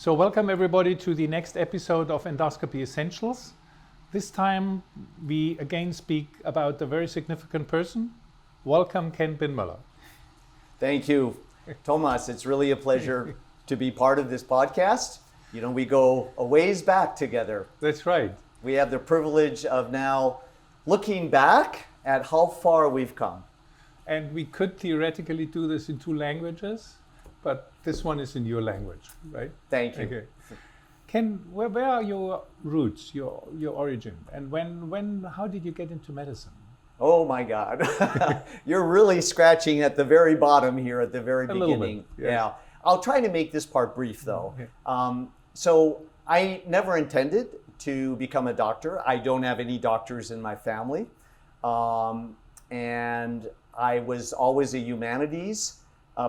So welcome everybody to the next episode of Endoscopy Essentials. This time we again speak about a very significant person. Welcome, Ken Binmoeller. Thank you, Thomas. It's really a pleasure to be part of this podcast. You know, we go a ways back together. That's right. We have the privilege of now looking back at how far we've come. And we could theoretically do this in two languages, but this one is in your language, right? Thank you. Okay. Ken, where are your roots, your origin? And how did you get into medicine? Oh my God. You're really scratching at the very bottom here at the very beginning. Little bit, yes. Yeah. I'll try to make this part brief though. Okay. So I never intended to become a doctor. I don't have any doctors in my family. And I was always a humanities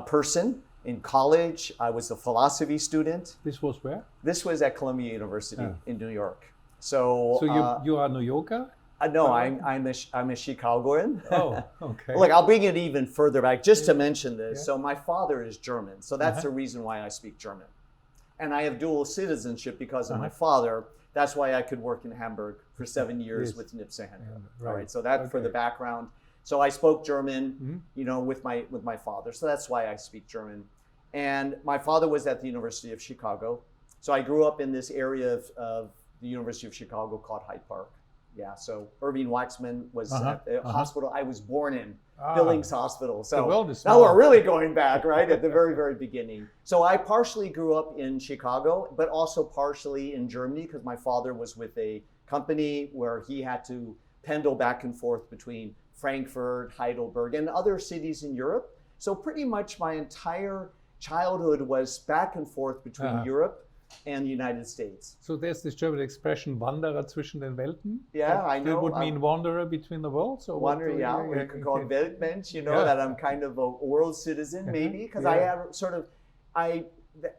person. In college, I was a philosophy student. This was where? This was at Columbia University in New York. So you are New Yorker? No, I'm a Chicagoan. Oh, okay. Look, I'll bring it even further back just to mention this. Yeah. So my father is German, so that's the reason why I speak German. And I have dual citizenship because of my father. That's why I could work in Hamburg for 7 years with Nipsey. Right. All right. So that for the background. So I spoke German, you know, with my father. So that's why I speak German. And my father was at the University of Chicago. So I grew up in this area of the University of Chicago called Hyde Park. Yeah. So Irving Waxman was at the hospital I was born in, Billings Hospital. So now we're really going back, right, at the very, very beginning. So I partially grew up in Chicago, but also partially in Germany because my father was with a company where he had to pendle back and forth between Frankfurt, Heidelberg, and other cities in Europe. So pretty much my entire childhood was back and forth between Europe and the United States. So there's this German expression, Wanderer zwischen den Welten. Yeah, I know. That would mean wanderer between the worlds? Or wanderer, yeah. We could call it Weltmensch, you know, that I'm kind of a world citizen, maybe, because I have sort of,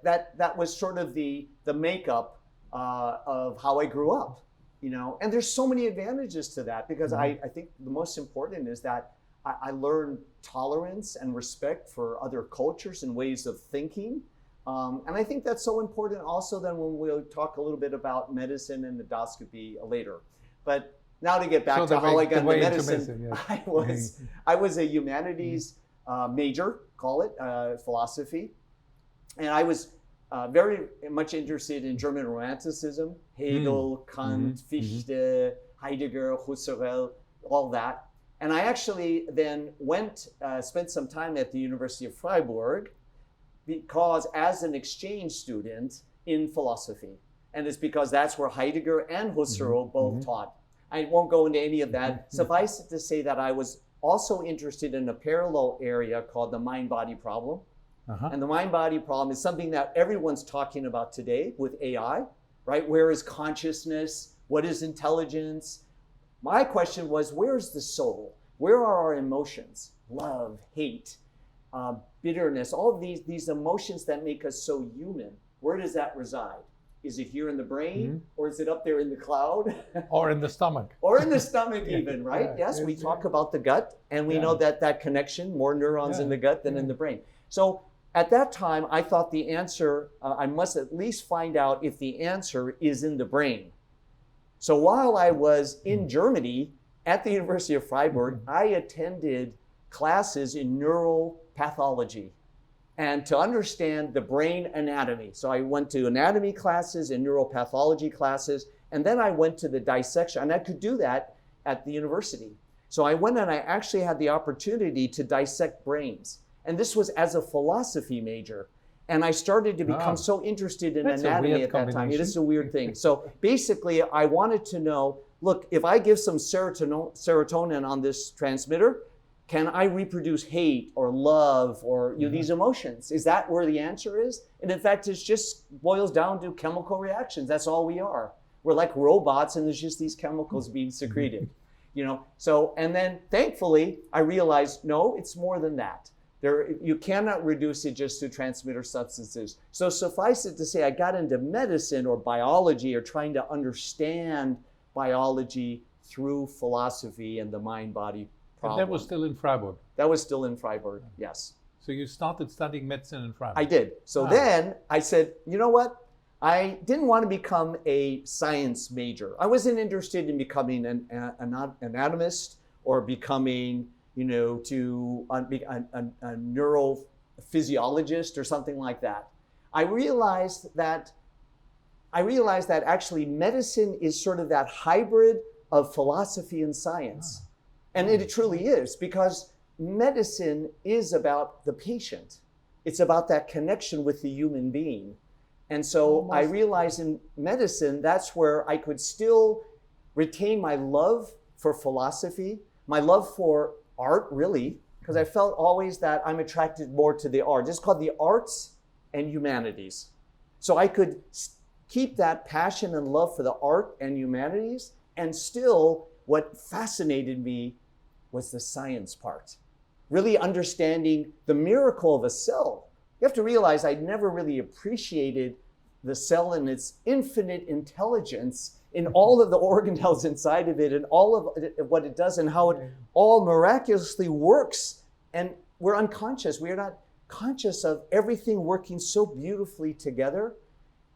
that was sort of the makeup of how I grew up. You know, and there's so many advantages to that because I think the most important is that I learned tolerance and respect for other cultures and ways of thinking. And I think that's so important also then when we'll talk a little bit about medicine and endoscopy later. But now to get back to how I got into medicine, I was a humanities major, call it, philosophy. And I was very much interested in German Romanticism, Hegel, Kant, Fichte, Heidegger, Husserl, all that. And I actually then spent some time at the University of Freiburg because as an exchange student in philosophy. And it's because that's where Heidegger and Husserl both taught. I won't go into any of that. Suffice it to say that I was also interested in a parallel area called the mind-body problem. And the mind-body problem is something that everyone's talking about today with AI, right? Where is consciousness? What is intelligence? My question was, where is the soul? Where are our emotions? Love, hate, bitterness, all of these emotions that make us so human. Where does that reside? Is it here in the brain or is it up there in the cloud? Or in the stomach. Or in the stomach even, right? Yes, we talk about the gut and we know that connection, more neurons in the gut than in the brain. So at that time, I thought the answer, I must at least find out if the answer is in the brain. So while I was in Germany at the University of Freiburg, I attended classes in neural pathology and to understand the brain anatomy. So I went to anatomy classes and neuropathology classes, and then I went to the dissection, and I could do that at the university. So I went and I actually had the opportunity to dissect brains. And this was as a philosophy major. And I started to become so interested in anatomy at that time. It is a weird thing. So basically, I wanted to know, look, if I give some serotonin on this transmitter, can I reproduce hate or love or these emotions? Is that where the answer is? And in fact, it just boils down to chemical reactions. That's all we are. We're like robots, and there's just these chemicals being secreted. You know. So, and then thankfully, I realized, no, it's more than that. You cannot reduce it just to transmitter substances. So suffice it to say, I got into medicine or biology or trying to understand biology through philosophy and the mind-body problem. And that was still in Freiburg? That was still in Freiburg, yes. So you started studying medicine in Freiburg? I did. So then I said, you know what? I didn't want to become a science major. I wasn't interested in becoming an anatomist or becoming, to be a neurophysiologist or something like that. I realized that actually medicine is sort of that hybrid of philosophy and science. And it truly is, because medicine is about the patient. It's about that connection with the human being. And so I realized in medicine, that's where I could still retain my love for philosophy, my love for art, really, because I felt always that I'm attracted more to the art. It's called the arts and humanities. So I could keep that passion and love for the art and humanities, and still what fascinated me was the science part. Really understanding the miracle of a cell. You have to realize I'd never really appreciated the cell and its infinite intelligence in all of the organelles inside of it and all of what it does and how it all miraculously works. And we're unconscious. We are not conscious of everything working so beautifully together.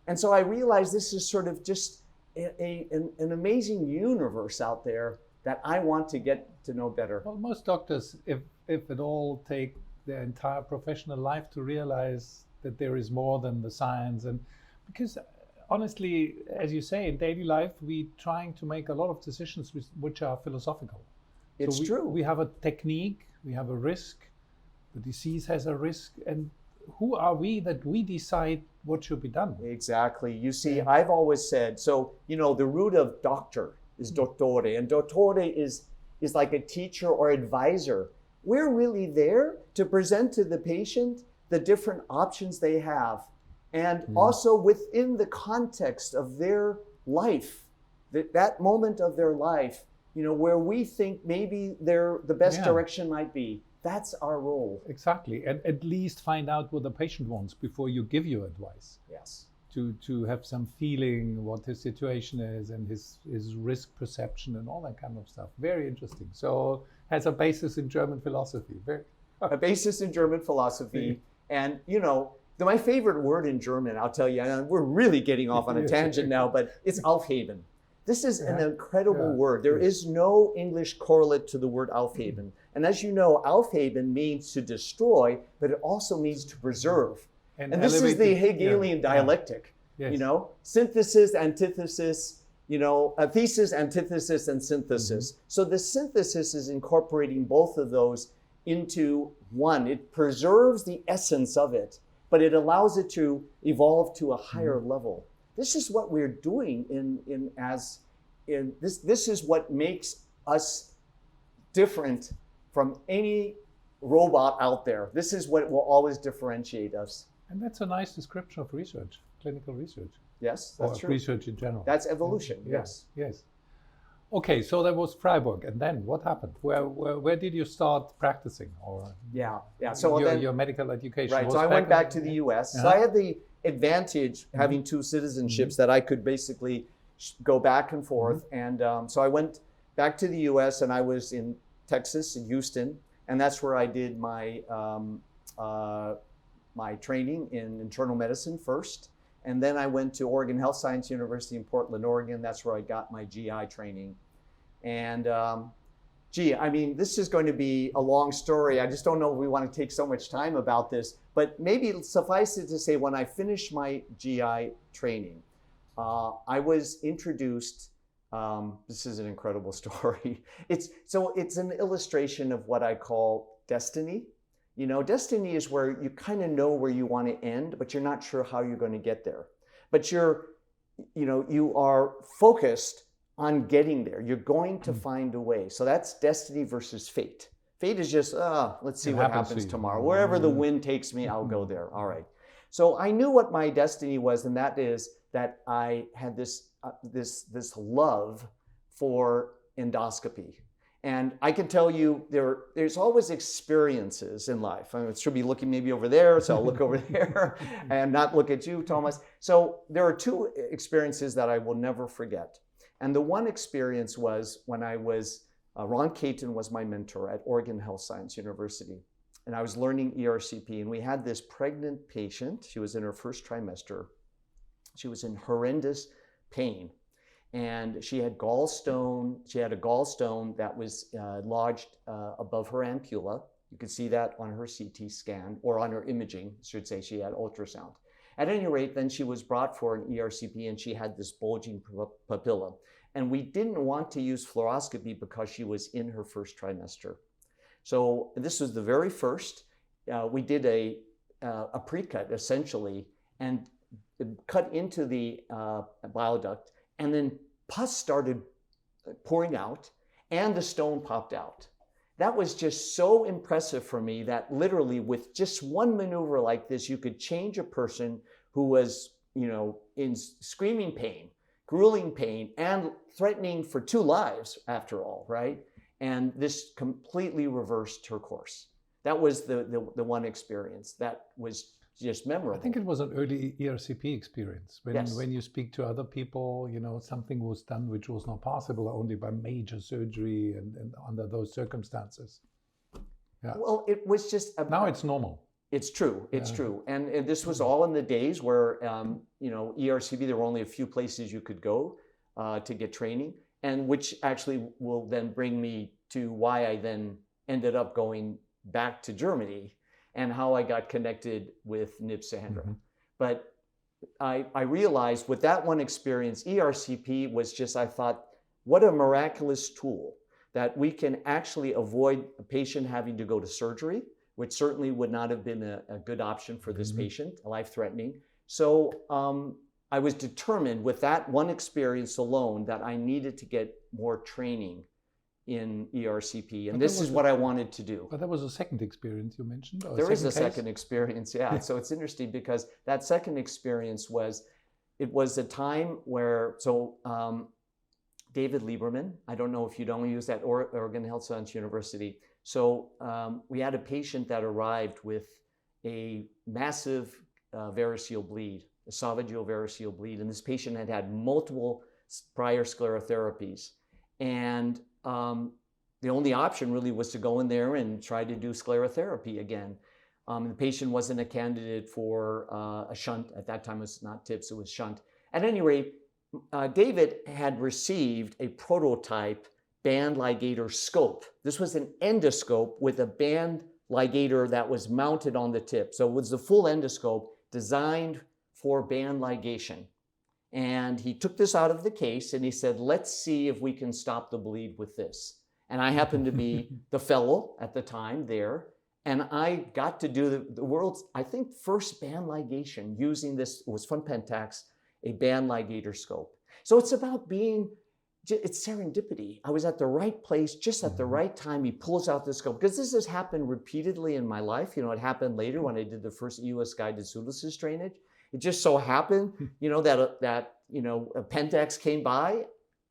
And so I realized this is sort of just an amazing universe out there that I want to get to know better. Well, most doctors, if at all, take their entire professional life to realize that there is more than the science. And because honestly, as you say, in daily life, we're trying to make a lot of decisions which are philosophical. It's true. We have a technique, we have a risk, the disease has a risk, and who are we that we decide what should be done? Exactly. You see, I've always said, so, the root of doctor is dottore, and dottore is like a teacher or advisor. We're really there to present to the patient the different options they have, and also within the context of their life, that moment of their life, where we think maybe the best direction might be. That's our role. Exactly, and at least find out what the patient wants before you give your advice. Yes. To have some feeling what his situation is and his risk perception and all that kind of stuff. Very interesting. So has a basis in German philosophy. A basis in German philosophy. And, my favorite word in German, I'll tell you, and we're really getting off on a tangent now, but it's Aufheben. This is an incredible word. There is no English correlate to the word Aufheben. And as you know, Aufheben means to destroy, but it also means to preserve. And this is the Hegelian dialectic, synthesis, antithesis, a thesis, antithesis, and synthesis. So the synthesis is incorporating both of those into one. It preserves the essence of it, but it allows it to evolve to a higher level. This is what we're doing this is what makes us different from any robot out there. This is what will always differentiate us. And that's a nice description of research, clinical research. Yes, that's true. Research in general. That's evolution, yes. Yes. Okay, so that was Freiburg, and then what happened? Where did you start practicing? Or So your medical education. Right. So I went back to the U.S. So I had the advantage having two citizenships that I could basically go back and forth. And so I went back to the U.S. and I was in Texas, in Houston, and that's where I did my my training in internal medicine first. And then I went to Oregon Health Science University in Portland, Oregon. That's where I got my GI training. And this is going to be a long story. I just don't know if we want to take so much time about this, but maybe suffice it to say, when I finished my GI training, I was introduced, this is an incredible story. It's an illustration of what I call destiny. Destiny is where you kind of know where you want to end, but you're not sure how you're going to get there. But you are focused on getting there. You're going to find a way. So that's destiny versus fate. Fate is just, let's see what happens tomorrow. Wherever the wind takes me, I'll go there. All right. So I knew what my destiny was, and that is that I had this love for endoscopy. And I can tell you there's always experiences in life. I should be looking maybe over there, so I'll look over there and not look at you, Thomas. So there are two experiences that I will never forget. And the one experience was when I was, Ron Caton was my mentor at Oregon Health Science University. And I was learning ERCP, and we had this pregnant patient. She was in her first trimester. She was in horrendous pain. And she had gallstone. She had a gallstone that was lodged above her ampulla. You could see that on her CT scan, or on her imaging, I should say. She had ultrasound. At any rate, then she was brought for an ERCP, and she had this bulging papilla. And we didn't want to use fluoroscopy because she was in her first trimester. So this was the very first. We did a pre-cut, essentially, and cut into the bile duct, and then pus started pouring out, and the stone popped out. That was just so impressive for me that literally with just one maneuver like this, you could change a person who was, in screaming pain, grueling pain, and threatening for 2 lives after all, right? And this completely reversed her course. That was the one experience that was just memorable. I think it was an early ERCP experience. Yes. When you speak to other people, something was done which was not possible only by major surgery and under those circumstances. Yeah. Well, it was just... Now it's normal. It's true. It's true. And this was all in the days where, ERCP, there were only a few places you could go to get training, and which actually will then bring me to why I then ended up going back to Germany and how I got connected with Nib Sandra. Mm-hmm. But I realized with that one experience, ERCP was just, I thought, what a miraculous tool that we can actually avoid a patient having to go to surgery, which certainly would not have been a good option for this patient, life-threatening. So I was determined with that one experience alone that I needed to get more training in ERCP, and this is what I wanted to do. But that was a second experience you mentioned? There is a second experience, yeah. So it's interesting because that second experience was a time where, David Lieberman, I don't know if you don't use that, Oregon Health Science University. So we had a patient that arrived with a massive variceal bleed, esophageal variceal bleed, and this patient had had multiple prior sclerotherapies. And the only option really was to go in there and try to do sclerotherapy again. The patient wasn't a candidate for a shunt. At that time, it was not TIPS, it was shunt. At any rate, David had received a prototype band ligator scope. This was an endoscope with a band ligator that was mounted on the tip. So it was the full endoscope designed for band ligation. And he took this out of the case and he said, let's see if we can stop the bleed with this. And I happened to be the fellow at the time there. And I got to do the world's, I think, first band ligation using this, it was from Pentax, a band ligator scope. So it's about it's serendipity. I was at the right place, just at the right time. He pulls out the scope. Because this has happened repeatedly in my life. It happened later when I did the first EUS guided pseudocystic drainage. It just so happened, that Pentax came by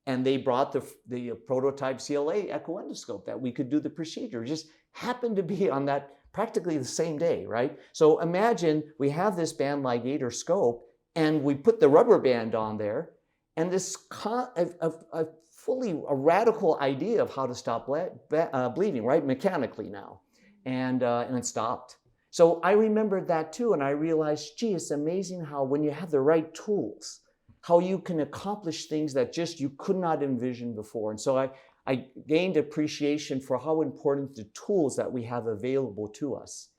and they brought the prototype CLA echo endoscope that we could do the procedure. It just happened to be on that practically the same day, right? So imagine we have this band ligator scope and we put the rubber band on there and this a radical idea of how to stop bleeding, right? Mechanically now. And it stopped. So I remembered that too, and I realized, gee, it's amazing how when you have the right tools, how you can accomplish things that just you could not envision before. And so I gained appreciation for how important the tools that we have available to us.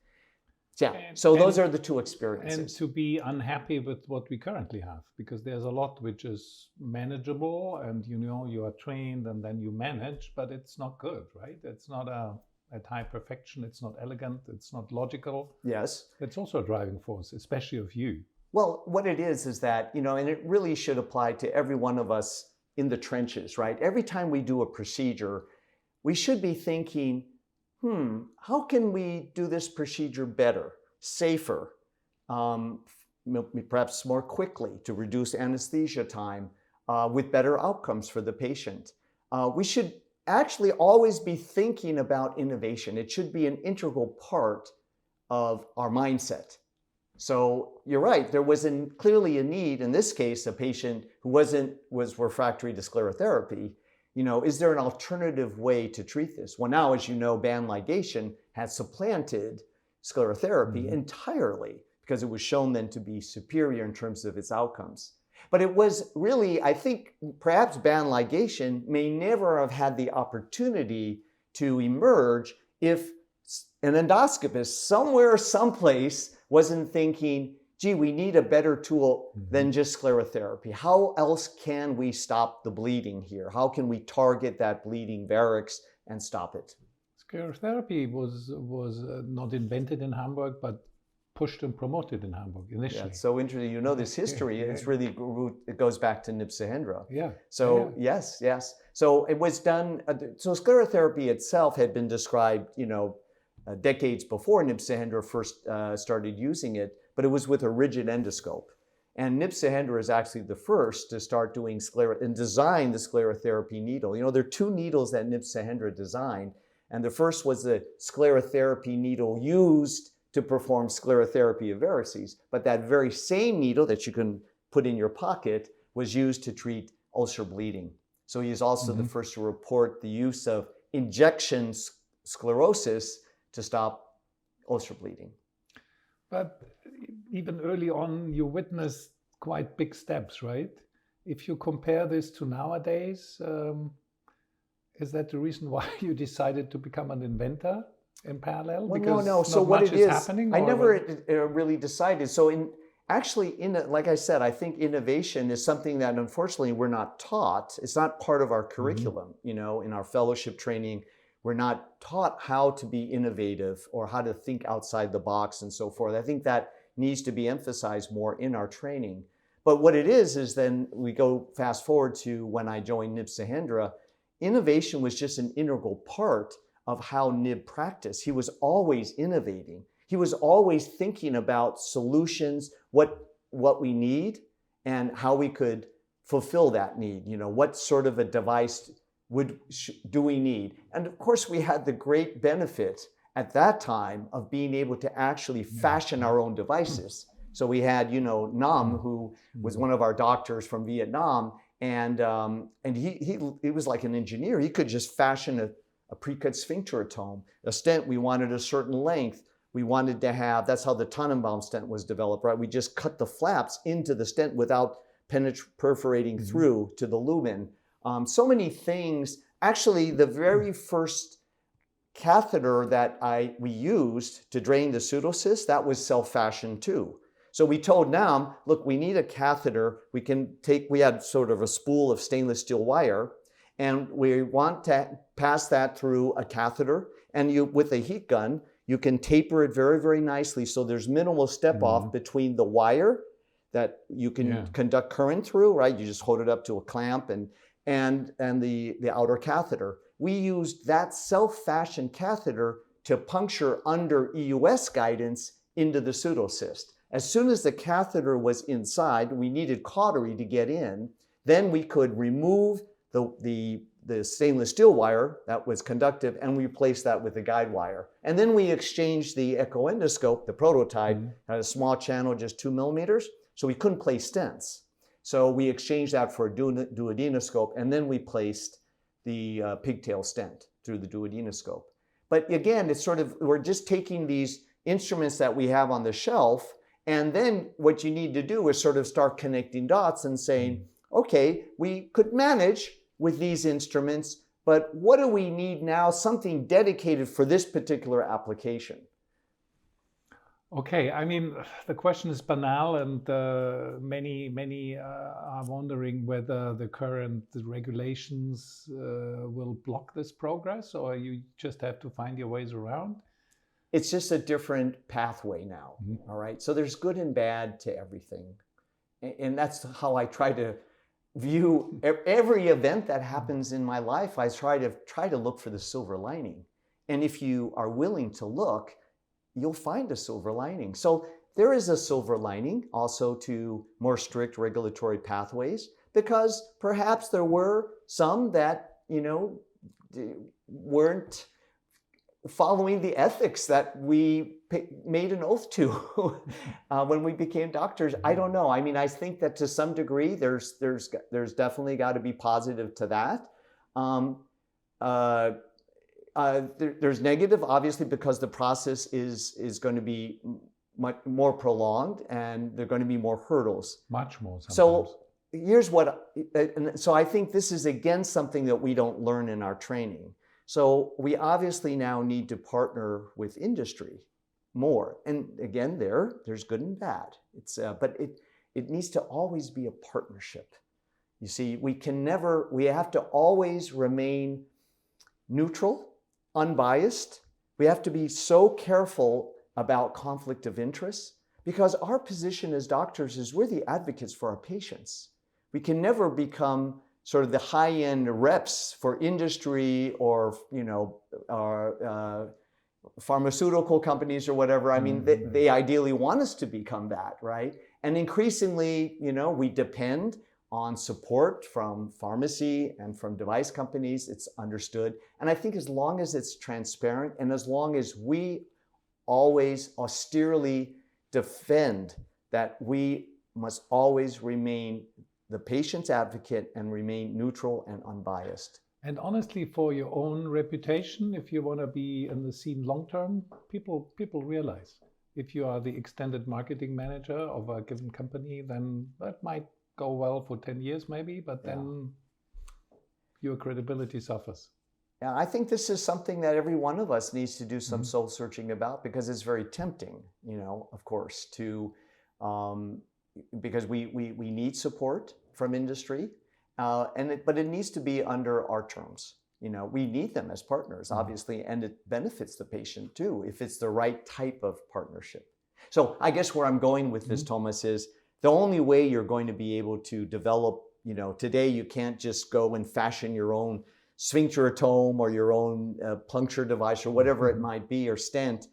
Yeah, so those are the two experiences. And to be unhappy with what we currently have, because there's a lot which is manageable and you are trained and then you manage, but it's not good, right? It's not at high perfection, it's not elegant, it's not logical. Yes. It's also a driving force, especially of you. Well, what it is that, and it really should apply to every one of us in the trenches, right? Every time we do a procedure, we should be thinking, how can we do this procedure better, safer, perhaps more quickly to reduce anesthesia time with better outcomes for the patient? We should actually always be thinking about innovation. It should be an integral part of our mindset. So you're right, there was clearly a need, in this case, a patient who was refractory to sclerotherapy. Is there an alternative way to treat this? Well, now, as you know, band ligation has supplanted sclerotherapy entirely. because it was shown then to be superior in terms of its outcomes. But it was really, I think, perhaps band ligation may never have had the opportunity to emerge if an endoscopist somewhere, someplace wasn't thinking, gee, we need a better tool than just sclerotherapy. How else can we stop the bleeding here? How can we target that bleeding varix and stop it? Sclerotherapy was not invented in Hamburg, but pushed and promoted in Hamburg initially. Yeah, it's so interesting. You know this history. Yeah. It's really, it goes back to Nipsahendra. Yeah. So yes. So it was done. So sclerotherapy itself had been described, decades before Nipsahendra first started using it, but it was with a rigid endoscope. And Nipsahendra is actually the first to start doing and design the sclerotherapy needle. There are two needles that Nipsahendra designed, and the first was the sclerotherapy needle used to perform sclerotherapy of varices. But that very same needle that you can put in your pocket was used to treat ulcer bleeding. So he is also the first to report the use of injection sclerosis to stop ulcer bleeding. But even early on, you witnessed quite big steps, right? If you compare this to nowadays, is that the reason why you decided to become an inventor in parallel? Well, because no. So not what much it is, happening, I never really decided. So like I said, I think innovation is something that unfortunately we're not taught. It's not part of our curriculum. In our fellowship training, we're not taught how to be innovative or how to think outside the box and so forth. I think that needs to be emphasized more in our training. But what it is then we go fast forward to when I joined Nipsahendra, innovation was just an integral part of how Nib practiced. He was always innovating. He was always thinking about solutions, what we need and how we could fulfill that need. What sort of a device do we need? And of course, we had the great benefit at that time of being able to actually fashion our own devices. So we had, Nam, who was one of our doctors from Vietnam, and he was like an engineer. He could just fashion a pre-cut sphincteratome. A stent, we wanted a certain length. We wanted to have, that's how the Tannenbaum stent was developed, right? We just cut the flaps into the stent without perforating through to the lumen. So many things. Actually, the very first catheter that we used to drain the pseudocyst, that was self-fashioned too. So we told Nam, look, we need a catheter. We had sort of a spool of stainless steel wire, and we want to pass that through a catheter. And with a heat gun, you can taper it very, very nicely. So there's minimal step off between the wire that you can conduct current through, right? You just hold it up to a clamp and the outer catheter. We used that self-fashioned catheter to puncture under EUS guidance into the pseudocyst. As soon as the catheter was inside, we needed cautery to get in. Then we could remove the stainless steel wire that was conductive and we replaced that with the guide wire. And then we exchanged the echoendoscope, the prototype, had a small channel, just 2 millimeters, so we couldn't place stents. So we exchanged that for a duodenoscope, and then we placed the pigtail stent through the duodenoscope. But again, it's we're just taking these instruments that we have on the shelf, and then what you need to do is sort of start connecting dots and saying, okay, we could manage with these instruments, but what do we need now? Something dedicated for this particular application. Okay, I mean, the question is banal, and many are wondering whether the current regulations will block this progress, or you just have to find your ways around. It's just a different pathway now, all right? So there's good and bad to everything. And that's how I try to view every event that happens in my life. I try to look for the silver lining. And if you are willing to look, you'll find a silver lining. So there is a silver lining also to more strict regulatory pathways, because perhaps there were some that, weren't following the ethics that we made an oath to when we became doctors. I don't know. I mean, I think that to some degree, there's definitely got to be positive to that. There's negative, obviously, because the process is going to be much more prolonged, and there are going to be more hurdles. Much more sometimes. So here's what, and so I think this is again something that we don't learn in our training. So we obviously now need to partner with industry more. And again, there's good and bad. But it needs to always be a partnership. You see, we have to always remain neutral, unbiased. We have to be so careful about conflict of interest, because our position as doctors is we're the advocates for our patients. We can never become sort of the high-end reps for industry or, pharmaceutical companies or whatever. I mean, they ideally want us to become that, right? And increasingly, we depend on support from pharmacy and from device companies. It's understood. And I think as long as it's transparent and as long as we always austerely defend that we must always remain the patient's advocate and remain neutral and unbiased. And honestly, for your own reputation, if you want to be in the scene long term, people realize if you are the extended marketing manager of a given company, then that might go well for 10 years maybe, but then your credibility suffers. Yeah, I think this is something that every one of us needs to do some soul searching about, because it's very tempting, of course, because we need support from industry, but it needs to be under our terms. We need them as partners, obviously, and it benefits the patient too if it's the right type of partnership. So I guess where I'm going with this, Thomas, is the only way you're going to be able to develop, today you can't just go and fashion your own sphincteratome or your own puncture device or whatever it might be, or stent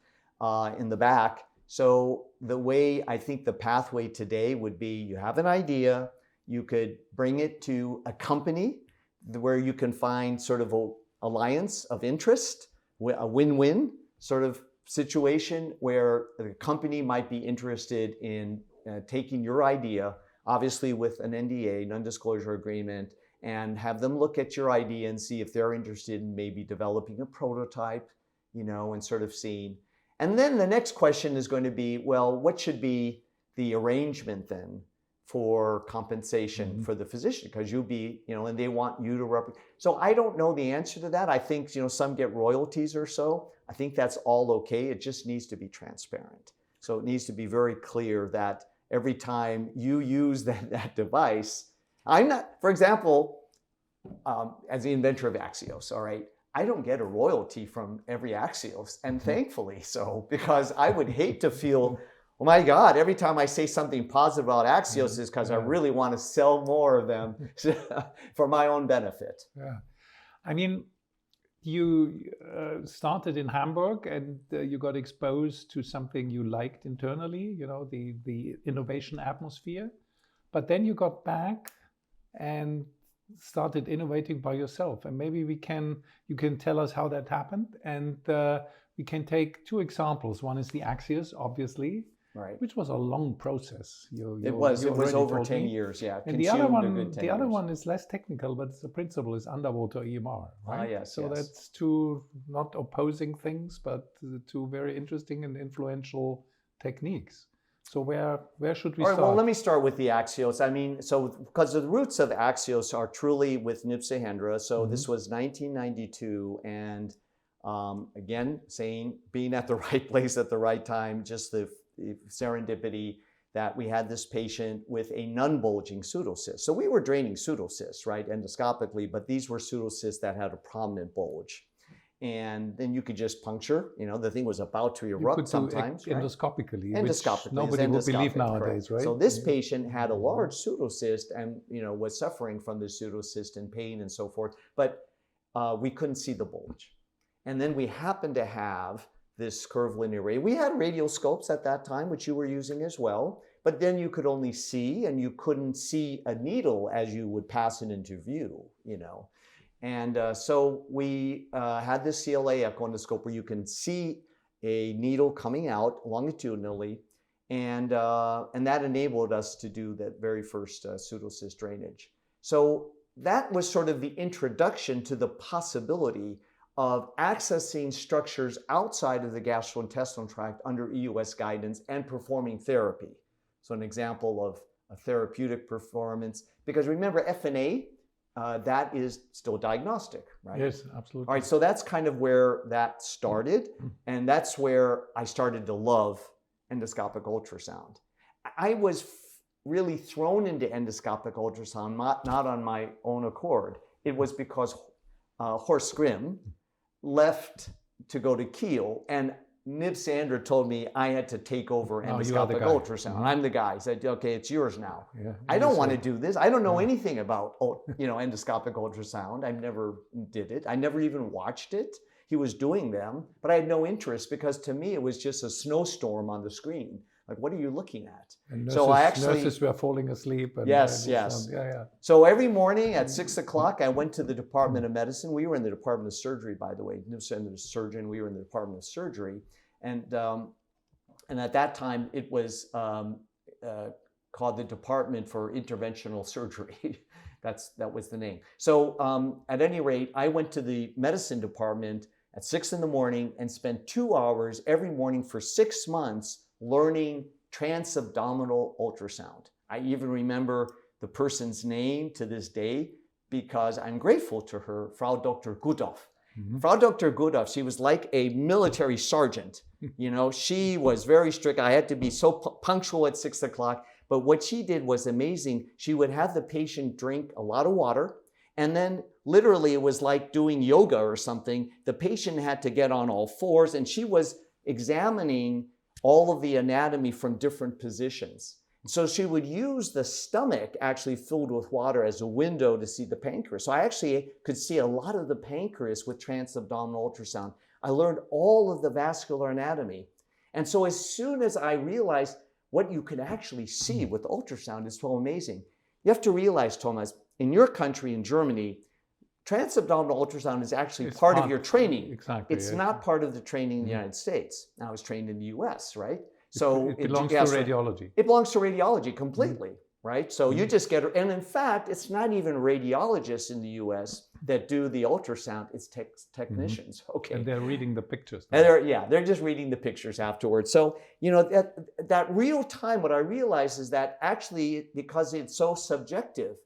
in the back. So the way I think the pathway today would be, you have an idea, you could bring it to a company where you can find sort of an alliance of interest, a win-win sort of situation where the company might be interested in taking your idea, obviously with an NDA, non-disclosure agreement, and have them look at your idea and see if they're interested in maybe developing a prototype, and sort of seeing. And then the next question is going to be, well, what should be the arrangement then for compensation for the physician? Because you'll be, and they want you to represent. So I don't know the answer to that. I think, some get royalties or so. I think that's all okay. It just needs to be transparent. So it needs to be very clear that every time you use that device, I'm not, for example, as the inventor of Axios, all right, I don't get a royalty from every Axios, and thankfully so, because I would hate to feel, oh my God, every time I say something positive about Axios is because I really want to sell more of them for my own benefit. Yeah. I mean, you started in Hamburg and you got exposed to something you liked internally, the innovation atmosphere. But then you got back and started innovating by yourself. And maybe you can tell us how that happened. And we can take two examples. One is the Axios, obviously, right, which was a long process. It was over 10 years, yeah. And the other one is less technical, but the principle is underwater EMR, right? Yes, so that's two not opposing things, but two very interesting and influential techniques. So where should we start? Well, let me start with the Axios. I mean, because the roots of Axios are truly with Nipsey. So this was 1992, and again, being at the right place at the right time, just the serendipity that we had this patient with a non-bulging pseudocyst. So we were draining pseudocysts, right, endoscopically, but these were pseudocysts that had a prominent bulge. And then you could just puncture, the thing was about to erupt sometimes. Endoscopically, endoscopically, which nobody would believe nowadays, correct. Right? So this patient had a large pseudocyst and, was suffering from the pseudocyst and pain and so forth, but we couldn't see the bulge. And then we happened to have this curvilinear ray. We had radioscopes at that time, which you were using as well, but then you could only see, and you couldn't see a needle as you would pass it into view, And so we had this CLA echo endoscope where you can see a needle coming out longitudinally, and that enabled us to do that very first pseudocyst drainage. So that was sort of the introduction to the possibility of accessing structures outside of the gastrointestinal tract under EUS guidance and performing therapy. So an example of a therapeutic performance, because remember FNA, that is still diagnostic, right? Yes, absolutely. All right, so that's kind of where that started, and that's where I started to love endoscopic ultrasound. I was really thrown into endoscopic ultrasound, not on my own accord. It was because Horst Grimm left to go to Kiel, and Nib Sander told me I had to take over endoscopic ultrasound. I'm the guy. He said, okay, it's yours now. Yeah, I don't want to do this. I don't know anything about endoscopic ultrasound. I never did it. I never even watched it. He was doing them, but I had no interest because to me it was just a snowstorm on the screen. Like, what are you looking at? And nurses were falling asleep. And yes. So every morning at 6 o'clock, I went to the Department of Medicine. We were in the Department of Surgery, by the way. Nib Sander was a surgeon. We were in the Department of Surgery. And at that time, it was called the Department for Interventional Surgery. That was the name. So at any rate, I went to the medicine department at 6 in the morning and spent 2 hours every morning for 6 months learning transabdominal ultrasound. I even remember the person's name to this day because I'm grateful to her, Frau Dr. Gudoff. Frau Dr. Gudoff, she was like a military sergeant. She was very strict. I had to be so punctual at 6 o'clock. But what she did was amazing. She would have the patient drink a lot of water. And then literally it was like doing yoga or something. The patient had to get on all fours. And she was examining all of the anatomy from different positions. So she would use the stomach actually filled with water as a window to see the pancreas. So I actually could see a lot of the pancreas with transabdominal ultrasound. I learned all of the vascular anatomy. And so as soon as I realized what you could actually see with ultrasound is so amazing. You have to realize, Thomas, in your country, in Germany, transabdominal ultrasound is actually part of your training. Exactly. It's not part of the training in the United States. Now, I was trained in the US, right? So it belongs to radiology. It belongs to radiology completely, right? So you just get, and in fact, it's not even radiologists in the US that do the ultrasound, it's technicians. Okay. And they're reading the pictures. And they're just reading the pictures afterwards. So, that real time, what I realized is that actually, because it's so subjective,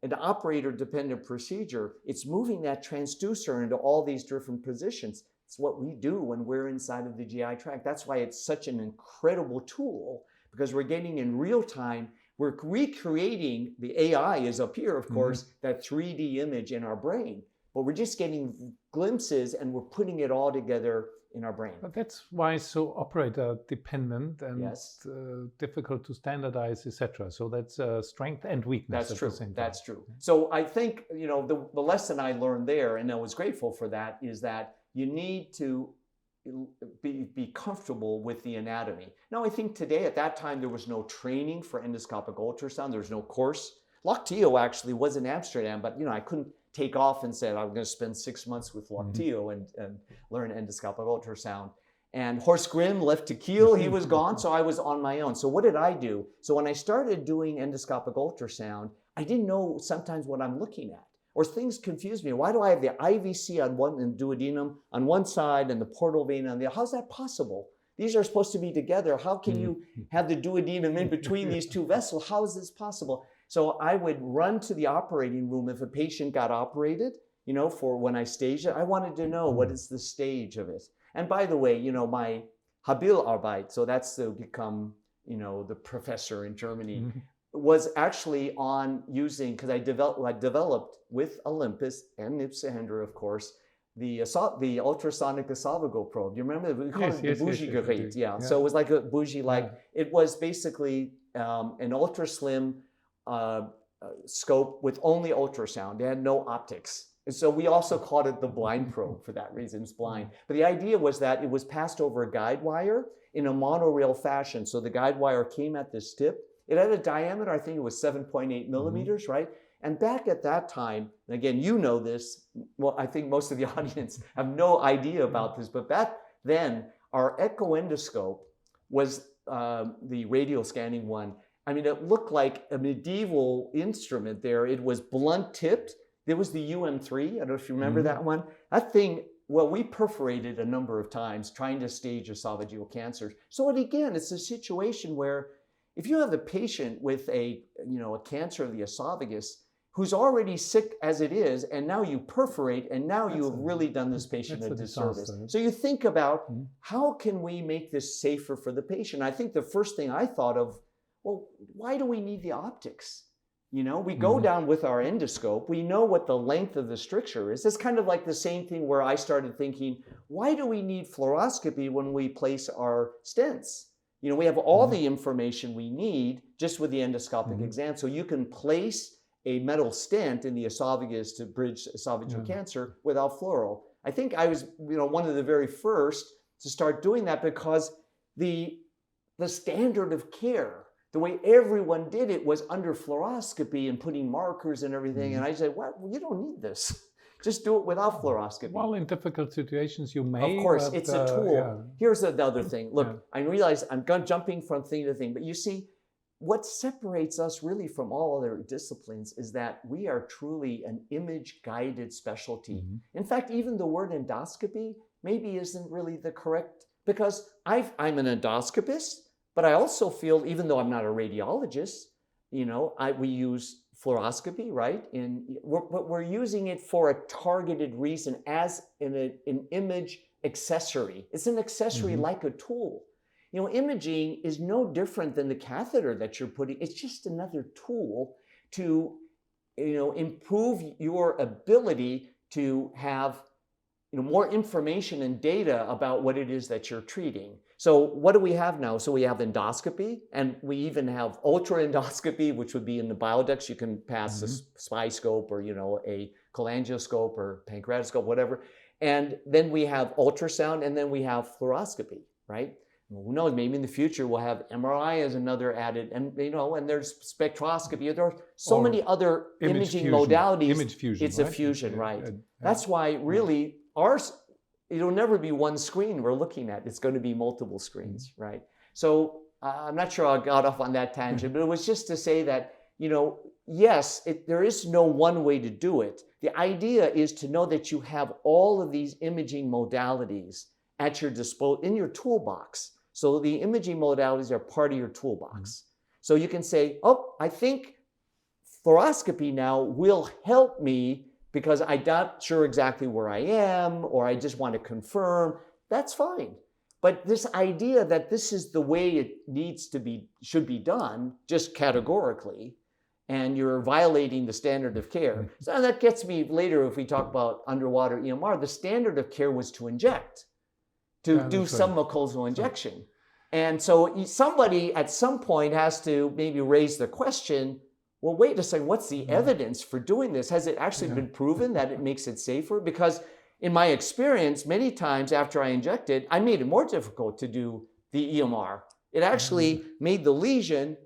an operator-dependent procedure, it's moving that transducer into all these different positions. It's what we do when we're inside of the GI tract. That's why it's such an incredible tool, because we're getting in real time, we're recreating, the AI is up here, of course, that 3D image in our brain, but we're just getting glimpses and we're putting it all together in our brain. But that's why it's so operator dependent and difficult to standardize, etc. So that's strength and weakness. That's true. That's true. So I think, the lesson I learned there, and I was grateful for that, is that you need to be comfortable with the anatomy. Now, I think today, at that time, there was no training for endoscopic ultrasound. There was no course. Loctio actually was in Amsterdam, but I couldn't take off and say I'm going to spend 6 months with Loctio and learn endoscopic ultrasound. And Horst Grimm left to Kiel. He was gone, so I was on my own. So what did I do? So when I started doing endoscopic ultrasound, I didn't know sometimes what I'm looking at. Or things confuse me. Why do I have the IVC on one and duodenum on one side and the portal vein on the other? How's that possible? These are supposed to be together. How can you have the duodenum in between these two vessels? How is this possible? So I would run to the operating room if a patient got operated, for when I staged it. I wanted to know what is the stage of it. And by the way, my Habilarbeit, so that's to become, the professor in Germany, was actually on using, because I developed with Olympus and Nib Sander, of course, the ultrasonic esophageal probe. Do you remember? We call it the bougie gerät. Yeah. So it was like a bougie, it was basically an ultra slim scope with only ultrasound. They had no optics. And so we also called it the blind probe for that reason. It's blind. But the idea was that it was passed over a guide wire in a monorail fashion. So the guide wire came at this tip. It had a diameter, I think it was 7.8 millimeters, right? And back at that time, and again, you know this, well, I think most of the audience have no idea about this, but back then, our echoendoscope was the radial scanning one. I mean, it looked like a medieval instrument there. It was blunt tipped. There was the UM3. I don't know if you remember that one. That thing well, we perforated a number of times trying to stage esophageal cancer. So again, it's a situation where if you have the patient with a cancer of the esophagus who's already sick as it is, and now you perforate, and now you've really done this patient a disservice. So you think about how can we make this safer for the patient? I think the first thing I thought of, well, why do we need the optics? We go down with our endoscope, we know what the length of the stricture is. It's kind of like the same thing where I started thinking, why do we need fluoroscopy when we place our stents? We have all the information we need just with the endoscopic exam. So you can place a metal stent in the esophagus to bridge esophageal cancer without fluoro. I think I was, one of the very first to start doing that because the standard of care, the way everyone did it was under fluoroscopy and putting markers and everything. And I said, well, you don't need this. Just do it without fluoroscopy. Well, in difficult situations, you may. Of course, it's a tool. Here's the other thing. Look, I realize I'm jumping from thing to thing, but you see, what separates us really from all other disciplines is that we are truly an image-guided specialty. In fact, even the word endoscopy maybe isn't really the correct, because I'm an endoscopist, but I also feel, even though I'm not a radiologist, we use fluoroscopy, right? But we're using it for a targeted reason as an image accessory. It's an accessory like a tool. Imaging is no different than the catheter that you're putting. It's just another tool to, improve your ability to have, more information and data about what it is that you're treating. So what do we have now? So we have endoscopy, and we even have ultra endoscopy, which would be in the bile ducts. You can pass a spy scope or, a cholangioscope or pancreatoscope, whatever. And then we have ultrasound, and then we have fluoroscopy, right? Who knows, maybe in the future we'll have MRI as another added, and and there's spectroscopy. There are so many other imaging modalities. Image fusion. It's a fusion, right? That's why really ours, it'll never be one screen we're looking at. It's going to be multiple screens, right? So I'm not sure I got off on that tangent, but it was just to say that, yes, there is no one way to do it. The idea is to know that you have all of these imaging modalities at your disposal, in your toolbox. So the imaging modalities are part of your toolbox. So you can say, oh, I think fluoroscopy now will help me because I'm not sure exactly where I am, or I just want to confirm. That's fine. But this idea that this is the way it should be done, just categorically, and you're violating the standard of care. So that gets me later, if we talk about underwater EMR, the standard of care was to inject, to do submucosal injection. And so somebody at some point has to maybe raise the question, well, wait a second, what's the evidence for doing this? Has it actually been proven that it makes it safer? Because in my experience, many times after I injected, I made it more difficult to do the EMR. It actually made the lesion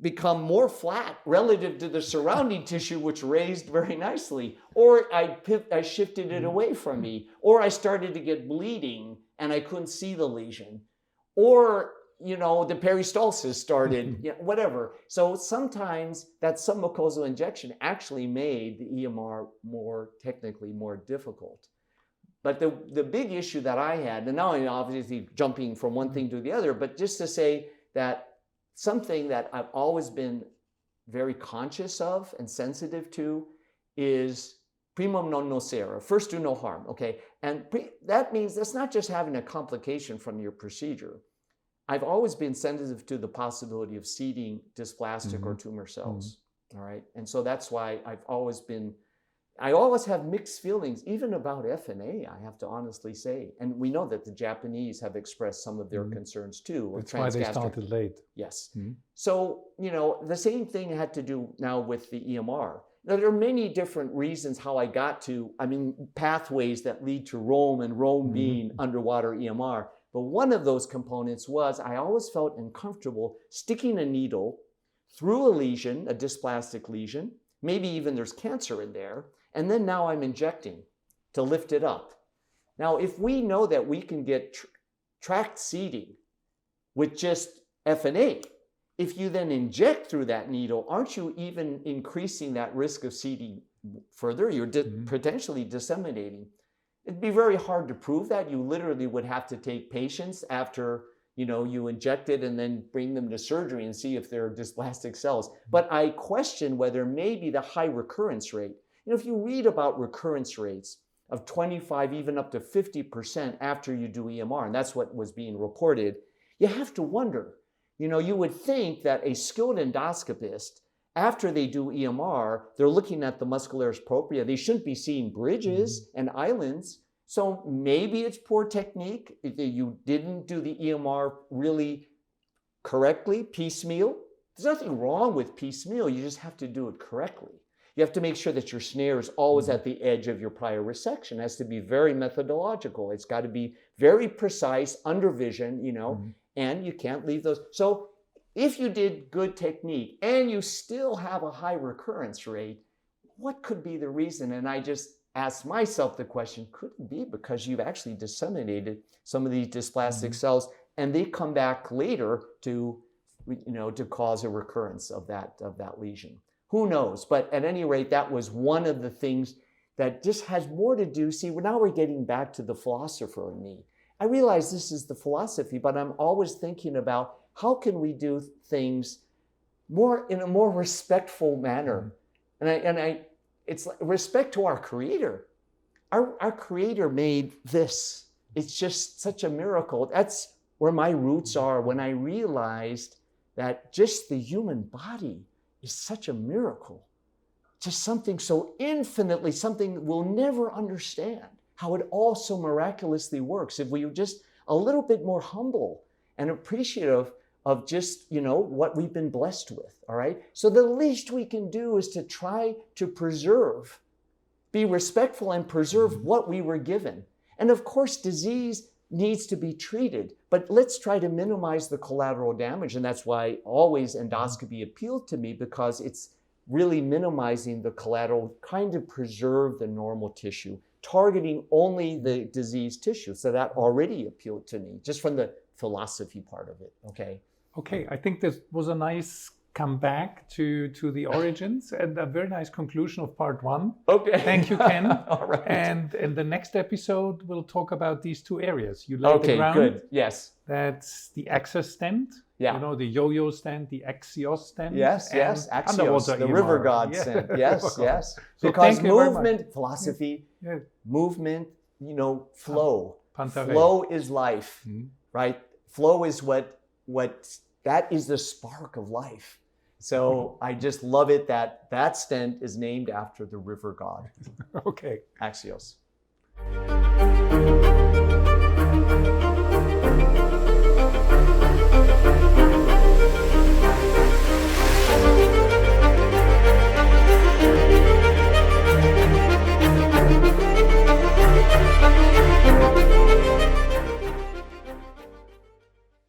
become more flat relative to the surrounding tissue, which raised very nicely. Or I shifted it away from me. Or I started to get bleeding and I couldn't see the lesion. Or, the peristalsis started, whatever. So sometimes that submucosal injection actually made the EMR technically more difficult. But the big issue that I had, and now I'm obviously jumping from one thing to the other, but just to say that something that I've always been very conscious of and sensitive to is primum non nocere, first do no harm, okay? And that means that's not just having a complication from your procedure. I've always been sensitive to the possibility of seeding dysplastic or tumor cells, all right? And so that's why I always have mixed feelings, even about FNA, I have to honestly say. And we know that the Japanese have expressed some of their concerns too. That's why they started late. Yes. So, the same thing had to do now with the EMR. Now, there are many different reasons how I got to, pathways that lead to Rome, and Rome being underwater EMR. But one of those components was I always felt uncomfortable sticking a needle through a lesion, a dysplastic lesion, maybe even there's cancer in there, and then now I'm injecting to lift it up. Now, if we know that we can get tract seeding with just FNA, if you then inject through that needle, aren't you even increasing that risk of seeding further? You're potentially disseminating. It'd be very hard to prove that. You literally would have to take patients after, you inject it and then bring them to surgery and see if they're dysplastic cells. But I question whether maybe the high recurrence rate, if you read about recurrence rates of 25, even up to 50% after you do EMR, and that's what was being reported, you have to wonder, you would think that a skilled endoscopist, after they do EMR, they're looking at the muscularis propria. They shouldn't be seeing bridges and islands. So maybe it's poor technique. You didn't do the EMR really correctly, piecemeal. There's nothing wrong with piecemeal. You just have to do it correctly. You have to make sure that your snare is always at the edge of your prior resection. It has to be very methodological. It's got to be very precise, under vision, and you can't leave those. So if you did good technique and you still have a high recurrence rate, what could be the reason? And I just asked myself the question, could it be because you've actually disseminated some of these dysplastic cells and they come back later to cause a recurrence of that lesion? Who knows? But at any rate, that was one of the things that just has more to do. See, now we're getting back to the philosopher in me. I realize this is the philosophy, but I'm always thinking about how can we do things in a more respectful manner? And it's like respect to our Creator. Our Creator made this. It's just such a miracle. That's where my roots are when I realized that just the human body is such a miracle. Just something so infinitely, something we'll never understand, how it all so miraculously works. If we were just a little bit more humble and appreciative of just, what we've been blessed with, all right? So the least we can do is to try to preserve, be respectful and preserve what we were given. And of course, disease needs to be treated, but let's try to minimize the collateral damage. And that's why always endoscopy appealed to me, because it's really minimizing the collateral, trying to preserve the normal tissue, targeting only the diseased tissue. So that already appealed to me, just from the philosophy part of it, okay? Okay, I think this was a nice comeback to the origins and a very nice conclusion of part one. Okay. Thank you, Ken. All right. And in the next episode, we'll talk about these two areas. You laid the Okay, ground. good. Yes. That's the access stent. Yeah. The yo-yo stent, the Axios stent. Yes, and yes. Axios, underwater the EMR. river god Yeah. sent. Yes, yes. So Because thank you very much. movement, philosophy, Yeah. movement, flow. Pantare. Flow is life, Mhm. right? Flow is what that is the spark of life. So I just love it that stent is named after the river god. Okay. Axios.